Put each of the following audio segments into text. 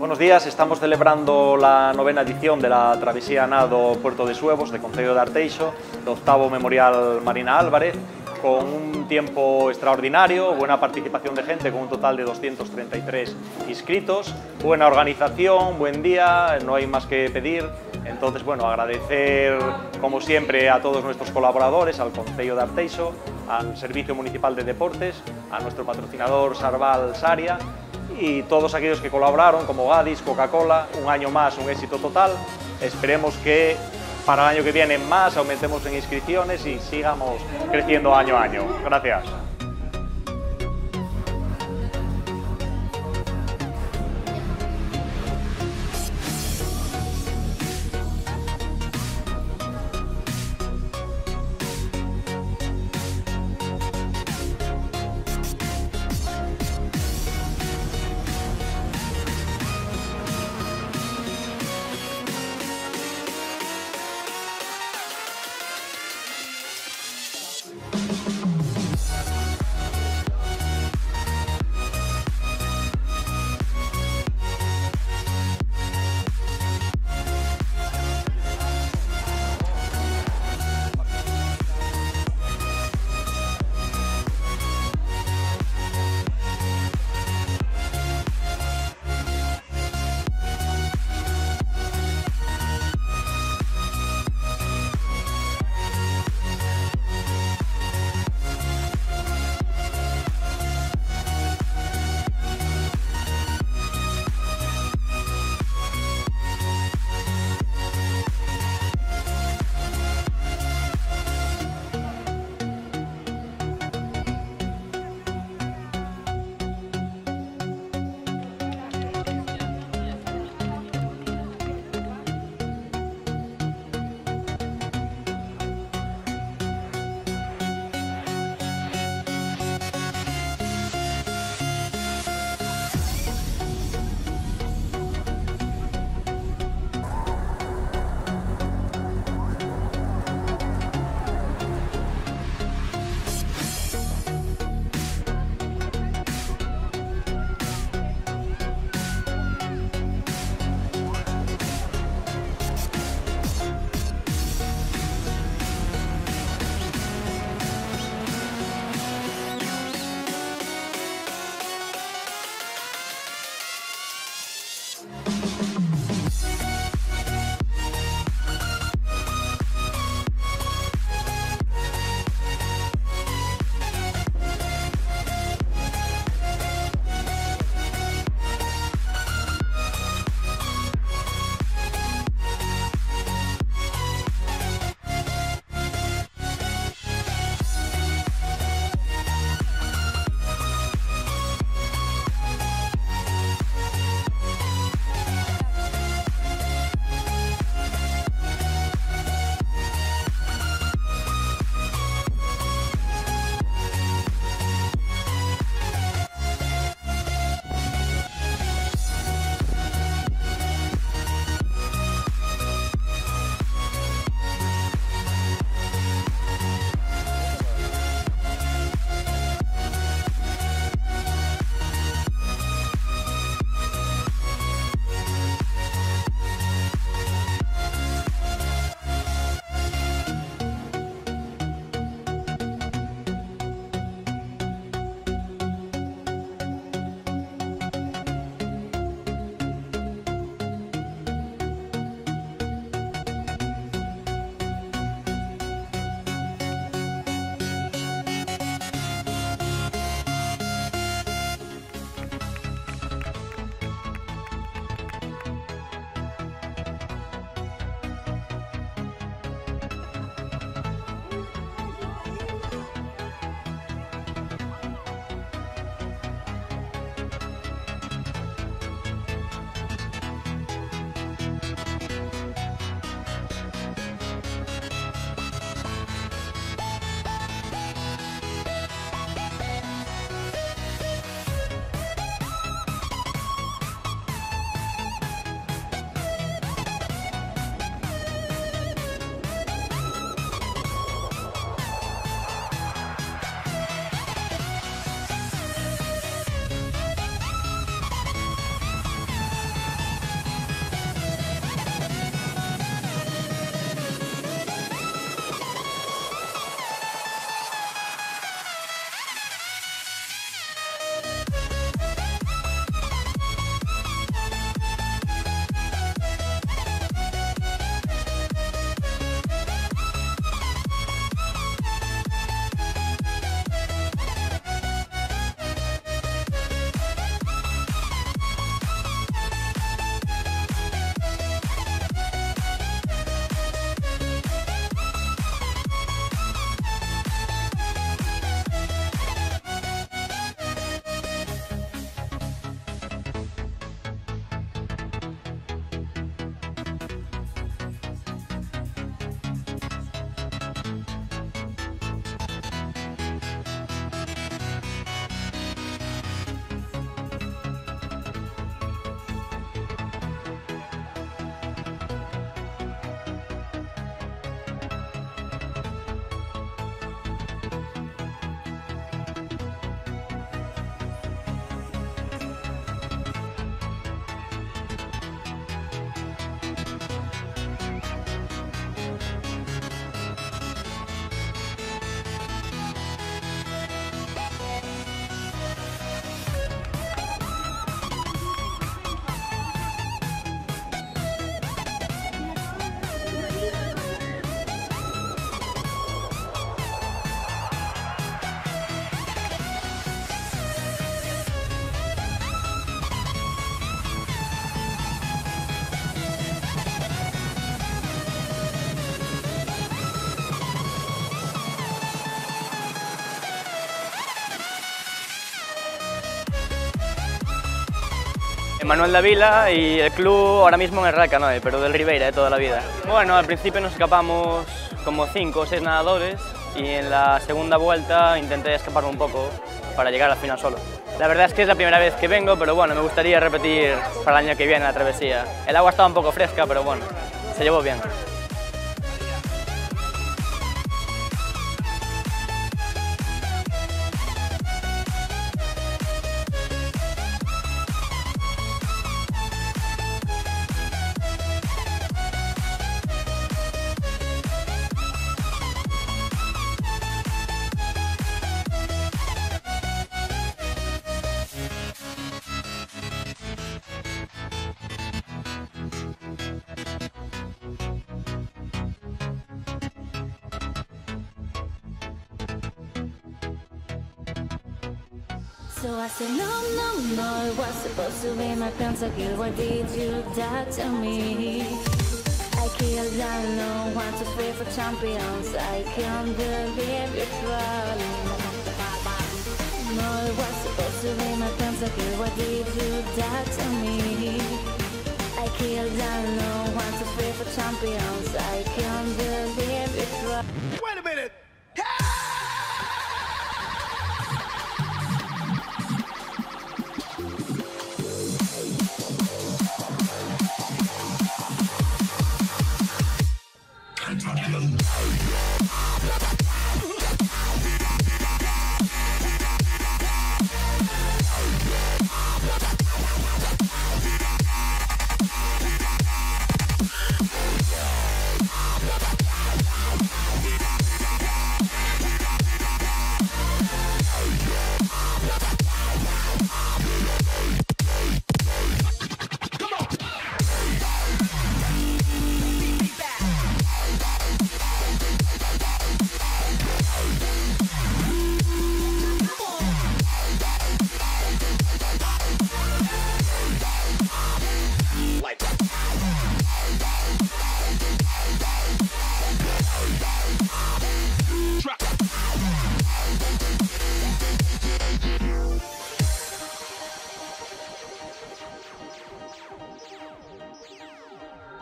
Buenos días, estamos celebrando la novena edición de la Travesía a Nado Puerto de Suevos, de Concello de Arteixo, el octavo Memorial Marina Álvarez, con un tiempo extraordinario, buena participación de gente, con un total de 233 inscritos, buena organización, buen día, no hay más que pedir. Entonces, bueno, agradecer, como siempre, a todos nuestros colaboradores, al Concello de Arteixo, al Servicio Municipal de Deportes, a nuestro patrocinador Sarval Saria, y todos aquellos que colaboraron, como Gadis, Coca-Cola, un año más, un éxito total. Esperemos que para el año que viene más aumentemos en inscripciones y sigamos creciendo año a año. Gracias. Manuel de Vila y el club ahora mismo en el Real Canoe, pero del Ribeira de toda la vida. Bueno, al principio nos escapamos como 5 o 6 nadadores y en la segunda vuelta intenté escaparme un poco para llegar al final solo. La verdad es que es la primera vez que vengo, pero bueno, me gustaría repetir para el año que viene la travesía. El agua estaba un poco fresca, pero bueno, se llevó bien. So I said, no, no, no, it was supposed to be my pentakill. Why did you die to me? I killed, I know, 1, 2, 3 for champions. I can't believe you're trolling. No, it was supposed to be my pentakill. Why did you die to me? I killed, I know, 1, 2, 3 for champions. I can't believe you're trolling. Wait a minute!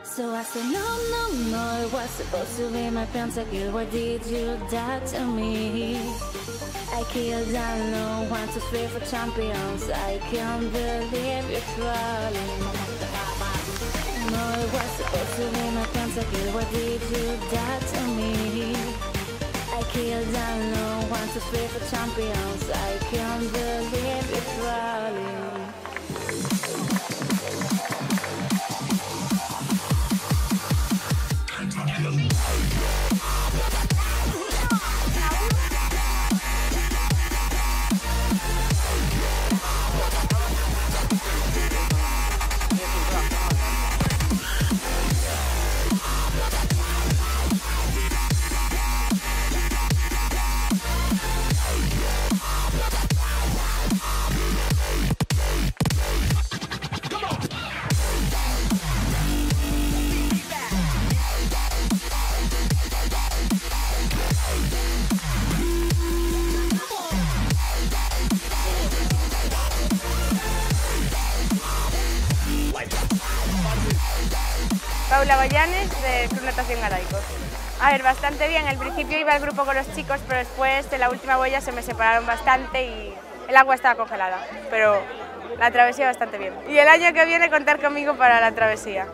So I said, no, no, no, it was supposed to be my pentakill. Why did you die to me? I killed, I know, 1, 2, 3 for champions. I can't believe you're trolling. No, it was supposed to be my pentakill. Why did you die to me? I killed, I know, 1, 2, 3 for champions. I can't believe you're trolling. Paula Goyanes, de Club Natación Garáicos. A ver, bastante bien. Al principio iba el grupo con los chicos, pero después de la última boya se me separaron bastante y el agua estaba congelada. Pero la travesía bastante bien. Y el año que viene contar conmigo para la travesía.